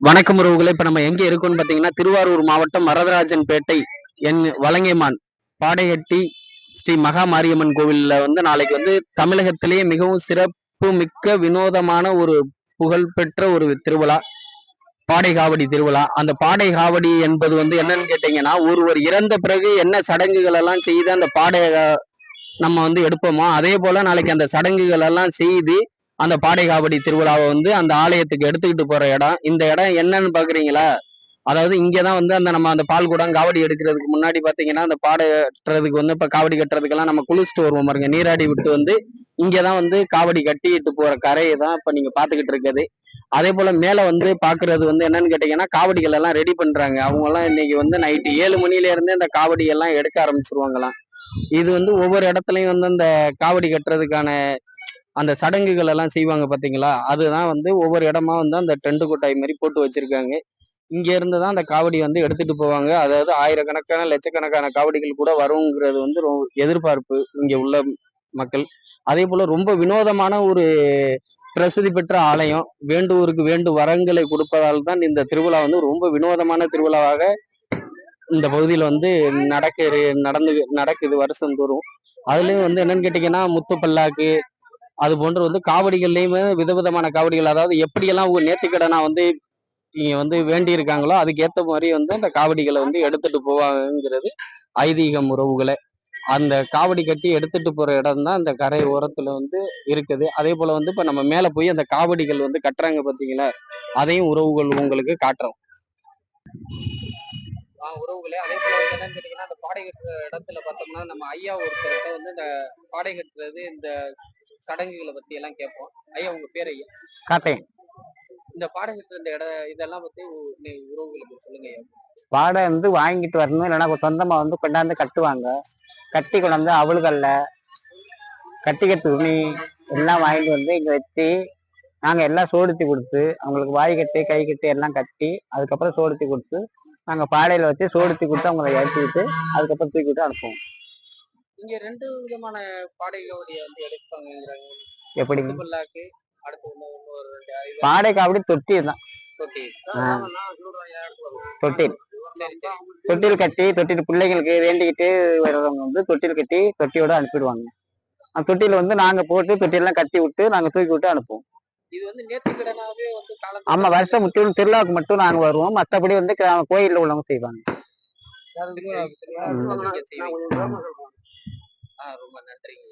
வணக்கம் உறவுகளை. இப்ப நம்ம எங்க இருக்கோம்னு பாத்தீங்கன்னா திருவாரூர் மாவட்டம் வரதராஜன்பேட்டை வலங்கைமான் பாடையட்டி ஸ்ரீ மகா மாரியம்மன் கோவில்ல நாளைக்கு தமிழகத்திலேயே மிகவும் சிறப்பு மிக்க வினோதமான ஒரு புகழ்பெற்ற ஒரு திருவிழா பாடை காவடி திருவிழா. அந்த பாடை காவடி என்பது என்னன்னு கேட்டீங்கன்னா, ஒருவர் இறந்த பிறகு என்ன சடங்குகள் எல்லாம் செய்து அந்த பாடை நம்ம எடுப்போமோ அதே போல நாளைக்கு அந்த சடங்குகள் எல்லாம் செய்து அந்த பாடை காவடி திருவிழாவை அந்த ஆலயத்துக்கு எடுத்துக்கிட்டு போற இடம். இந்த இடம் என்னன்னு பாக்குறீங்களா? அதாவது இங்கதான் அந்த நம்ம அந்த பால் குடம் காவடி எடுக்கிறதுக்கு முன்னாடி பாத்தீங்கன்னா அந்த பாடை கட்டுறதுக்கு இப்ப காவடி கட்டுறதுக்கெல்லாம் நம்ம குளிச்சுட்டு வருவோம் பாருங்க, நீராடி விட்டு இங்கதான் காவடி கட்டிட்டு போற கரையை தான் இப்ப நீங்க பாத்துக்கிட்டு இருக்குது. அதே போல மேல பாக்குறது என்னன்னு கேட்டீங்கன்னா, காவடிகள் எல்லாம் ரெடி பண்றாங்க. அவங்க எல்லாம் இன்னைக்கு நைட்டு 7 மணில இருந்தே அந்த காவடி எல்லாம் எடுக்க ஆரம்பிச்சிருவாங்களாம். இது ஒவ்வொரு இடத்துலயும் அந்த காவடி கட்டுறதுக்கான அந்த சடங்குகள் எல்லாம் செய்வாங்க பாத்தீங்களா, அதுதான் ஒவ்வொரு இடமா அந்த டென்ட் கொட்டாய் மாதிரி போட்டு வச்சிருக்காங்க. இங்க இருந்துதான் அந்த காவடி எடுத்துட்டு போவாங்க. அதாவது ஆயிரக்கணக்கான லட்சக்கணக்கான காவடிகள் கூட வருங்கிறது எதிர்பார்ப்பு இங்க உள்ள மக்கள். அதே போல ரொம்ப வினோதமான ஒரு பிரசித்தி பெற்ற ஆலயம். வேண்டுவோருக்கு வேண்டு வரங்களை கொடுப்பதால் தான் இந்த திருவிழா ரொம்ப வினோதமான திருவிழாவாக இந்த பகுதியில நடக்குது வருஷம் தோறும். அதுலயும் என்னன்னு கேட்டீங்கன்னா, முத்து பல்லாக்கு அது போன்று காவடிகள்லயுமே விதவிதமான காவடிகள். அதாவது எப்படியெல்லாம் நேர்த்திக்கடனா நீங்க வேண்டி இருக்காங்களோ அதுக்கு ஏத்த மாதிரி அந்த காவடிகளை எடுத்துட்டு போவாங்கிறது ஐதீகம் உறவுகளை. அந்த காவடி கட்டி எடுத்துட்டு போற இடம் தான் அந்த கரை ஓரத்துல இருக்குது. அதே போல இப்ப நம்ம மேல போய் அந்த காவடிகள் கட்டுறாங்க பாத்தீங்களா, அதையும் உறவுகள் உங்களுக்கு காட்டுறோம். உறவுகளே, அதே போல என்னன்னு கேட்டீங்கன்னா, அந்த பாடை கட்டுற இடத்துல பார்த்தோம்னா நம்ம ஐயா ஒருத்தர்கிட்ட இந்த பாடை கட்டுறது இந்த சடங்குகளை பத்தி எல்லாம் கேட்போம். ஐயா, உங்க பேர் ஐயா? காட்டேன். இந்த பாடை கட்டுற இந்த இதெல்லாம் பத்தி உறவுகளுக்கு சொல்லுங்க ஐயா. பாடை வாங்கிட்டு வரணும், இல்லைன்னா சொந்தமா கொண்டாந்து கட்டுவாங்க. கட்டி கொண்டாந்து அவளுகள்ல கட்டிக்க துணி எல்லாம் வாங்கிட்டு இங்க வச்சு நாங்க எல்லாம் சோடித்து கொடுத்து அவங்களுக்கு வாய் கட்டி கை கட்டி எல்லாம் கட்டி அதுக்கப்புறம் சோடித்து கொடுத்து நாங்க பாடையில வச்சு சோடித்து கொடுத்து அவங்களை ஏற்றிக்கிட்டு அதுக்கப்புறம் தூக்கிட்டு அனுப்புவோம். இங்க 2 விதமான பாடை காவடியை எடுப்பாங்கிறாங்க. எப்படி? பல்லாக்கு, அடுத்து பாடை காவடி தொட்டில் தான். தொட்டில் தொட்டில் கட்டி தொட்டில் பிள்ளைங்களுக்கு வேண்டிக்கிட்டு வர்றவங்க தொட்டில் கட்டி தொட்டியோட அனுப்பிடுவாங்க. அந்த தொட்டில நாங்க போட்டு தொட்டியெல்லாம் கட்டி விட்டு நாங்க தூக்கி விட்டு அனுப்புவோம். இது நேர்த்திக்கடனாவே ஆமா, வருஷம் முற்றிலும் திருவிழாவுக்கு மட்டும் நாங்க வருவோம். மற்றபடி கோயில்ல உள்ளவங்க செய்வாங்க. ரொம்ப நன்றிங்க.